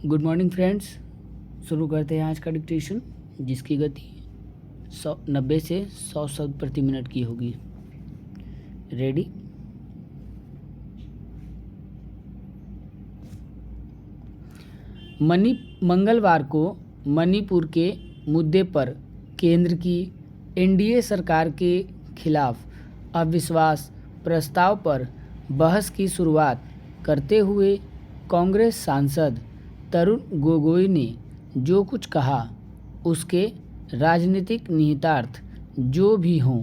Good morning friends. शुरू करते हैं आज का डिक्टेशन, जिसकी गति 90 से 100 शब्द प्रति मिनट की होगी। रेडी? मंगलवार को मणिपुर के मुद्दे पर केंद्र की एनडीए सरकार के खिलाफ अविश्वास प्रस्ताव पर बहस की शुरुआत करते हुए कांग्रेस सांसद तरुण गोगोई ने जो कुछ कहा उसके राजनीतिक निहितार्थ जो भी हों,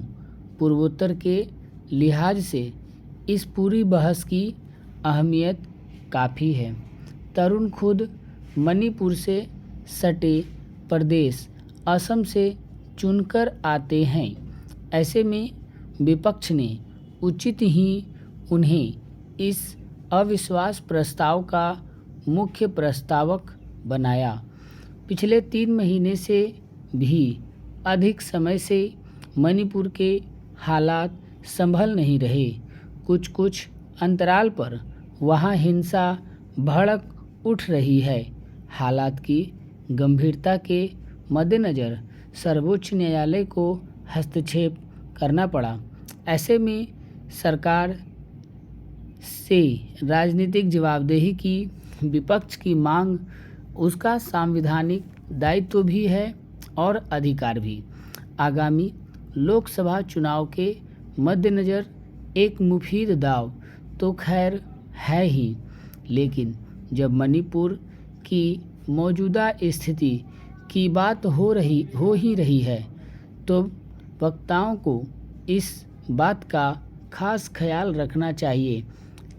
पूर्वोत्तर के लिहाज से इस पूरी बहस की अहमियत काफ़ी है। तरुण खुद मणिपुर से सटे प्रदेश असम से चुनकर आते हैं। ऐसे में विपक्ष ने उचित ही उन्हें इस अविश्वास प्रस्ताव का मुख्य प्रस्तावक बनाया। पिछले 3 महीने से भी अधिक समय से मणिपुर के हालात संभल नहीं रहे। कुछ अंतराल पर वहाँ हिंसा भड़क उठ रही है। हालात की गंभीरता के मद्देनज़र सर्वोच्च न्यायालय को हस्तक्षेप करना पड़ा। ऐसे में सरकार से राजनीतिक जवाबदेही की विपक्ष की मांग उसका संवैधानिक दायित्व भी है और अधिकार भी। आगामी लोकसभा चुनाव के मद्देनज़र एक मुफीद दाव तो खैर है ही, लेकिन जब मणिपुर की मौजूदा स्थिति की बात हो ही रही है तो वक्ताओं को इस बात का खास ख्याल रखना चाहिए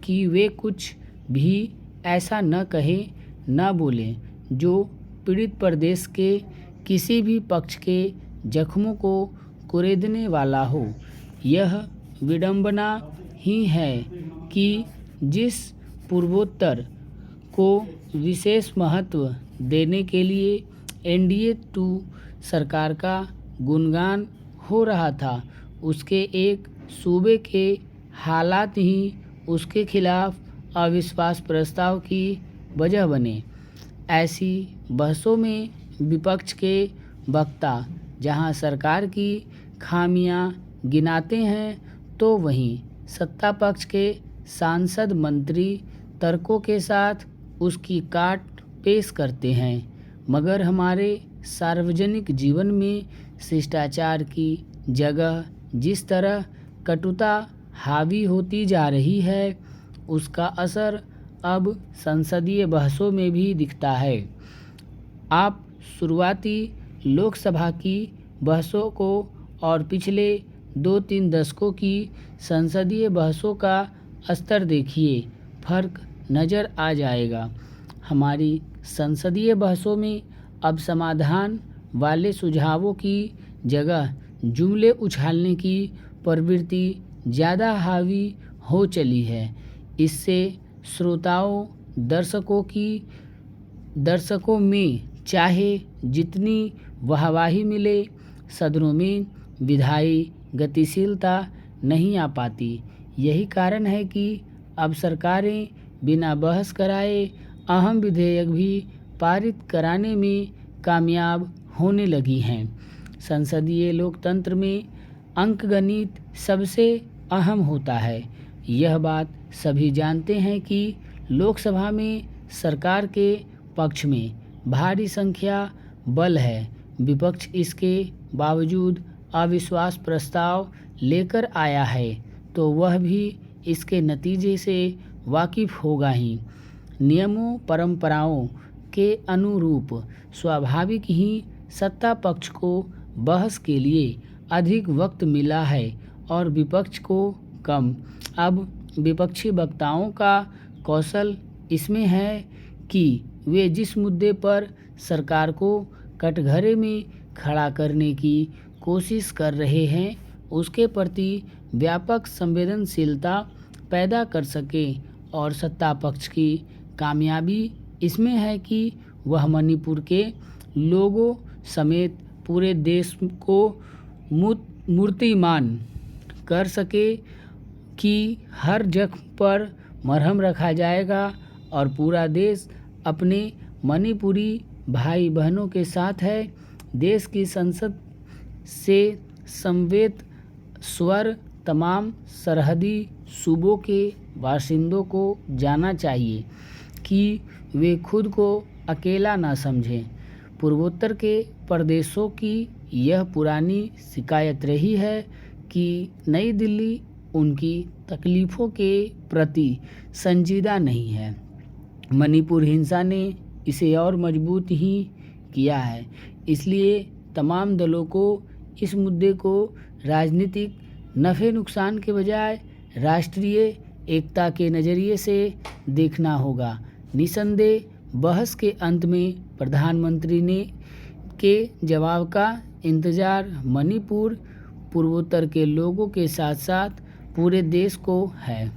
कि वे कुछ भी ऐसा न कहें न बोलें जो पीड़ित प्रदेश के किसी भी पक्ष के जख्मों को कुरेदने वाला हो। यह विडंबना ही है कि जिस पूर्वोत्तर को विशेष महत्व देने के लिए एनडीए 2 सरकार का गुणगान हो रहा था, उसके एक सूबे के हालात ही उसके खिलाफ अविश्वास प्रस्ताव की वजह बने। ऐसी बहसों में विपक्ष के वक्ता जहां सरकार की खामियां गिनाते हैं तो वहीं सत्ता पक्ष के सांसद मंत्री तर्कों के साथ उसकी काट पेश करते हैं। मगर हमारे सार्वजनिक जीवन में शिष्टाचार की जगह जिस तरह कटुता हावी होती जा रही है, उसका असर अब संसदीय बहसों में भी दिखता है। आप शुरुआती लोकसभा की बहसों को और पिछले 2-3 दशकों की संसदीय बहसों का स्तर देखिए, फर्क नज़र आ जाएगा। हमारी संसदीय बहसों में अब समाधान वाले सुझावों की जगह जुमले उछालने की प्रवृत्ति ज़्यादा हावी हो चली है। इससे श्रोताओं दर्शकों में चाहे जितनी वाहवाही मिले, सदनों में विधायी गतिशीलता नहीं आ पाती। यही कारण है कि अब सरकारें बिना बहस कराए अहम विधेयक भी पारित कराने में कामयाब होने लगी हैं। संसदीय लोकतंत्र में अंकगणित सबसे अहम होता है। यह बात सभी जानते हैं कि लोकसभा में सरकार के पक्ष में भारी संख्या बल है। विपक्ष इसके बावजूद अविश्वास प्रस्ताव लेकर आया है तो वह भी इसके नतीजे से वाकिफ होगा ही। नियमों परंपराओं के अनुरूप स्वाभाविक ही सत्ता पक्ष को बहस के लिए अधिक वक्त मिला है और विपक्ष को कम। अब विपक्षी वक्ताओं का कौशल इसमें है कि वे जिस मुद्दे पर सरकार को कटघरे में खड़ा करने की कोशिश कर रहे हैं उसके प्रति व्यापक संवेदनशीलता पैदा कर सकें। और सत्ता पक्ष की कामयाबी इसमें है कि वह मणिपुर के लोगों समेत पूरे देश को मूर्तिमान कर सके कि हर जख्म पर मरहम रखा जाएगा और पूरा देश अपने मणिपुरी भाई बहनों के साथ है। देश की संसद से समवेत स्वर तमाम सरहदी सूबों के बाशिंदों को जाना चाहिए कि वे खुद को अकेला ना समझें। पूर्वोत्तर के प्रदेशों की यह पुरानी शिकायत रही है कि नई दिल्ली उनकी तकलीफ़ों के प्रति संजीदा नहीं है। मणिपुर हिंसा ने इसे और मजबूत ही किया है। इसलिए तमाम दलों को इस मुद्दे को राजनीतिक नफ़े नुकसान के बजाय राष्ट्रीय एकता के नज़रिए से देखना होगा। निसंदेह बहस के अंत में प्रधानमंत्री ने के जवाब का इंतज़ार मणिपुर पूर्वोत्तर के लोगों के साथ साथ पूरे देश को है।